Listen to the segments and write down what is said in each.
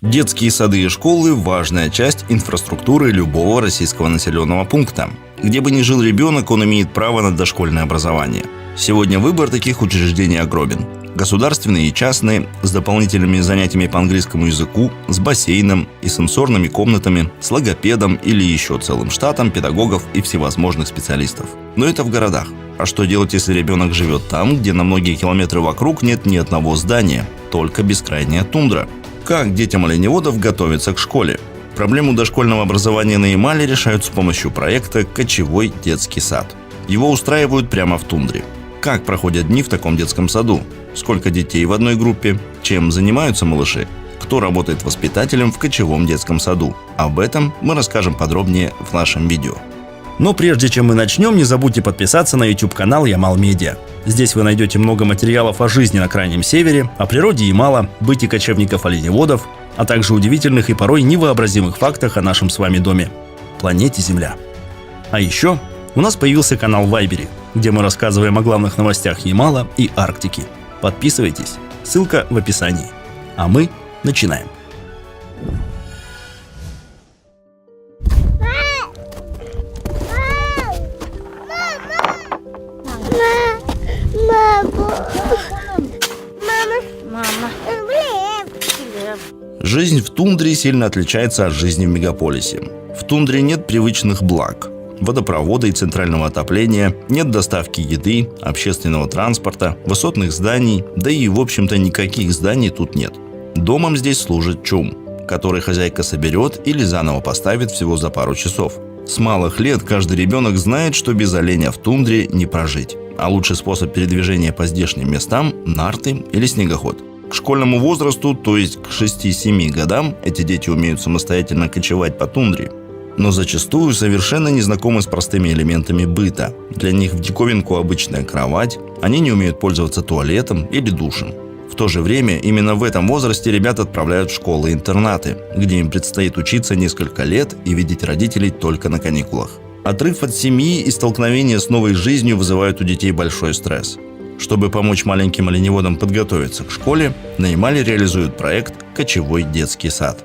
Детские сады и школы – важная часть инфраструктуры любого российского населенного пункта. Где бы ни жил ребенок, он имеет право на дошкольное образование. Сегодня выбор таких учреждений огромен. Государственные и частные, с дополнительными занятиями по английскому языку, с бассейном и сенсорными комнатами, с логопедом или еще целым штатом педагогов и всевозможных специалистов. Но это в городах. А что делать, если ребенок живет там, где на многие километры вокруг нет ни одного здания, только бескрайняя тундра? Как детям оленеводов готовиться к школе? Проблему дошкольного образования на Ямале решают с помощью проекта «Кочевой детский сад». Его устраивают прямо в тундре. Как проходят дни в таком детском саду? Сколько детей в одной группе? Чем занимаются малыши? Кто работает воспитателем в кочевом детском саду? Об этом мы расскажем подробнее в нашем видео. Но прежде чем мы начнем, не забудьте подписаться на YouTube-канал Ямал Медиа. Здесь вы найдете много материалов о жизни на Крайнем Севере, о природе Ямала, быте кочевников-оленеводов, а также удивительных и порой невообразимых фактах о нашем с вами доме – планете Земля. А еще у нас появился канал в Вайбере, где мы рассказываем о главных новостях Ямала и Арктики. Подписывайтесь, ссылка в описании. А мы начинаем. Жизнь в тундре сильно отличается от жизни в мегаполисе. В тундре нет привычных благ. Водопровода и центрального отопления, нет доставки еды, общественного транспорта, высотных зданий, да и, в общем-то, никаких зданий тут нет. Домом здесь служит чум, который хозяйка соберет или заново поставит всего за пару часов. С малых лет каждый ребенок знает, что без оленя в тундре не прожить. А лучший способ передвижения по здешним местам – нарты или снегоход. К школьному возрасту, то есть к 6-7 годам, эти дети умеют самостоятельно кочевать по тундре, но зачастую совершенно не знакомы с простыми элементами быта. Для них в диковинку обычная кровать, они не умеют пользоваться туалетом или душем. В то же время именно в этом возрасте ребят отправляют в школы-интернаты, где им предстоит учиться несколько лет и видеть родителей только на каникулах. Отрыв от семьи и столкновение с новой жизнью вызывают у детей большой стресс. Чтобы помочь маленьким оленеводам подготовиться к школе, на Ямале реализуют проект «Кочевой детский сад».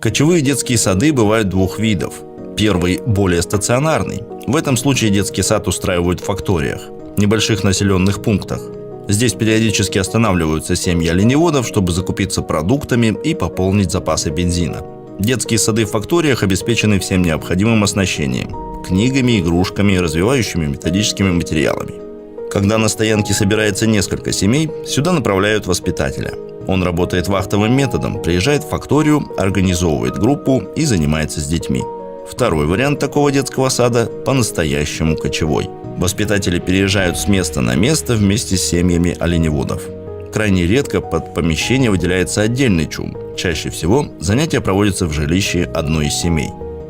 Кочевые детские сады бывают двух видов. Первый – более стационарный. В этом случае детский сад устраивают в факториях, небольших населенных пунктах. Здесь периодически останавливаются семьи оленеводов, чтобы закупиться продуктами и пополнить запасы бензина. Детские сады в факториях обеспечены всем необходимым оснащением – книгами, игрушками, развивающими методическими материалами. Когда на стоянке собирается несколько семей, сюда направляют воспитателя. Он работает вахтовым методом, приезжает в факторию, организовывает группу и занимается с детьми. Второй вариант такого детского сада – по-настоящему кочевой. Воспитатели переезжают с места на место вместе с семьями оленеводов. Крайне редко под помещение выделяется отдельный чум. Чаще всего занятия проводятся в жилище одной из семей.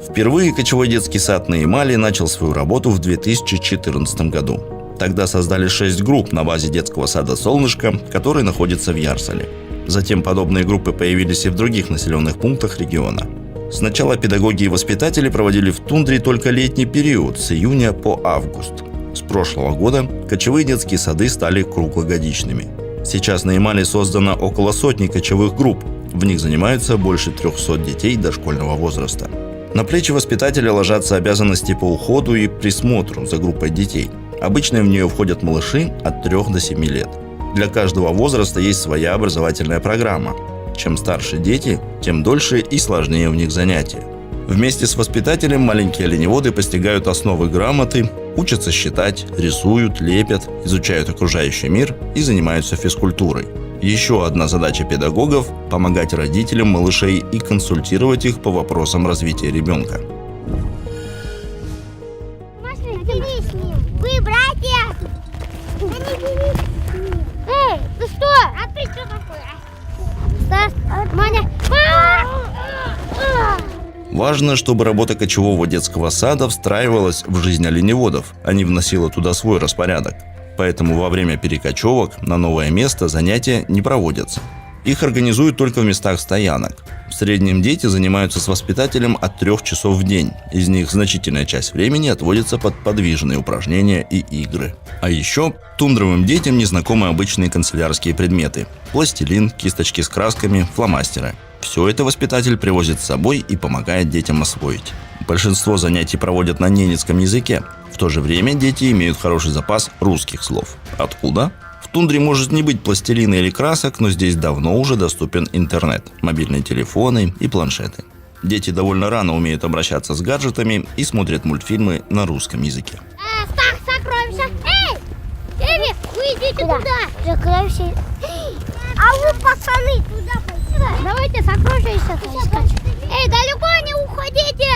Впервые кочевой детский сад на Ямале начал свою работу в 2014 году. Тогда создали 6 групп на базе детского сада «Солнышко», который находится в Ярсале. Затем подобные группы появились и в других населенных пунктах региона. Сначала педагоги и воспитатели проводили в тундре только летний период с июня по август. С прошлого года кочевые детские сады стали круглогодичными. Сейчас на Ямале создано около сотни кочевых групп. В них занимаются больше 300 детей дошкольного возраста. На плечи воспитателя ложатся обязанности по уходу и присмотру за группой детей. Обычно в нее входят малыши от 3 до 7 лет. Для каждого возраста есть своя образовательная программа. Чем старше дети, тем дольше и сложнее у них занятия. Вместе с воспитателем маленькие оленеводы постигают основы грамоты, учатся считать, рисуют, лепят, изучают окружающий мир и занимаются физкультурой. Еще одна задача педагогов – помогать родителям малышей и консультировать их по вопросам развития ребенка. Вы братья! Эй, ты что? А ты что такое? Маня! Важно, чтобы работа кочевого детского сада встраивалась в жизнь оленеводов, а не вносила туда свой распорядок. Поэтому во время перекочевок на новое место занятия не проводятся. Их организуют только в местах стоянок. В среднем дети занимаются с воспитателем от 3 часов в день. Из них значительная часть времени отводится под подвижные упражнения и игры. А еще тундровым детям не знакомы обычные канцелярские предметы. Пластилин, кисточки с красками, фломастеры. Все это воспитатель привозит с собой и помогает детям освоить. Большинство занятий проводят на ненецком языке. В то же время дети имеют хороший запас русских слов. Откуда? В тундре может не быть пластилина или красок, но здесь давно уже доступен интернет, мобильные телефоны и планшеты. Дети довольно рано умеют обращаться с гаджетами и смотрят мультфильмы на русском языке. Сокровища! Эй! Эви, вы идите туда! Сокровища! А вы, пацаны, туда пойдите! Давайте сокровища искать! Эй, далеко не уходите!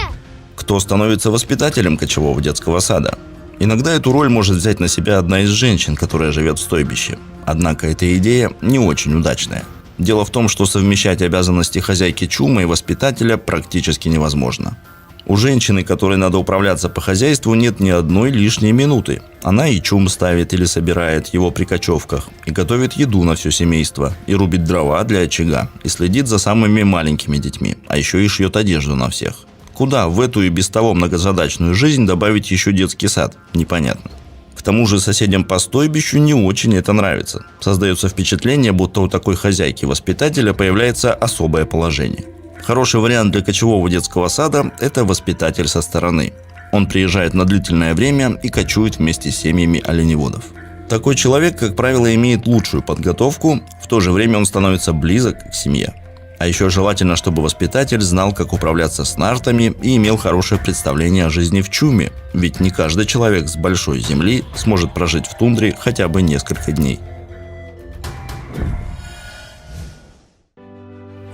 Кто становится воспитателем кочевого детского сада? Иногда эту роль может взять на себя одна из женщин, которая живет в стойбище. Однако эта идея не очень удачная. Дело в том, что совмещать обязанности хозяйки чумы и воспитателя практически невозможно. У женщины, которой надо управляться по хозяйству, нет ни одной лишней минуты. Она и чум ставит или собирает его при кочевках, и готовит еду на все семейство, и рубит дрова для очага, и следит за самыми маленькими детьми, а еще и шьет одежду на всех. Куда в эту и без того многозадачную жизнь добавить еще детский сад? Непонятно. К тому же соседям по стойбищу не очень это нравится. Создается впечатление, будто у такой хозяйки-воспитателя появляется особое положение. Хороший вариант для кочевого детского сада – это воспитатель со стороны. Он приезжает на длительное время и кочует вместе с семьями оленеводов. Такой человек, как правило, имеет лучшую подготовку, в то же время он становится близок к семье. А еще желательно, чтобы воспитатель знал, как управляться с нартами и имел хорошее представление о жизни в чуме, ведь не каждый человек с большой земли сможет прожить в тундре хотя бы несколько дней.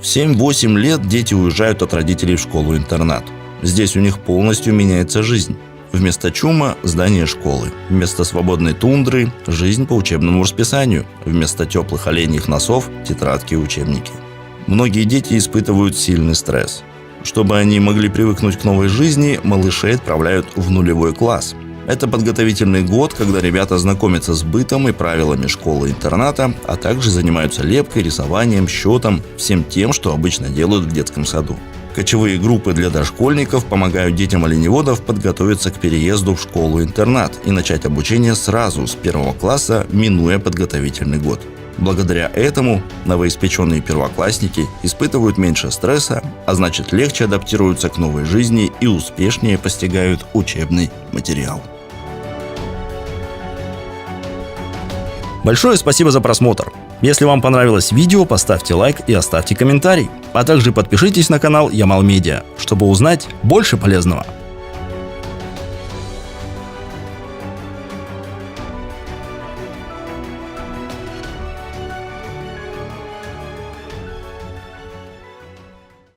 В 7-8 лет дети уезжают от родителей в школу-интернат. Здесь у них полностью меняется жизнь. Вместо чума – здание школы. Вместо свободной тундры – жизнь по учебному расписанию. Вместо теплых оленьих носов – тетрадки и учебники. Многие дети испытывают сильный стресс. Чтобы они могли привыкнуть к новой жизни, малышей отправляют в нулевой класс. Это подготовительный год, когда ребята знакомятся с бытом и правилами школы-интерната, а также занимаются лепкой, рисованием, счетом, всем тем, что обычно делают в детском саду. Кочевые группы для дошкольников помогают детям оленеводов подготовиться к переезду в школу-интернат и начать обучение сразу с 1 класса, минуя подготовительный год. Благодаря этому новоиспеченные первоклассники испытывают меньше стресса, а значит легче адаптируются к новой жизни и успешнее постигают учебный материал. Большое спасибо за просмотр. Если вам понравилось видео, поставьте лайк и оставьте комментарий. А также подпишитесь на канал Ямал Медиа, чтобы узнать больше полезного.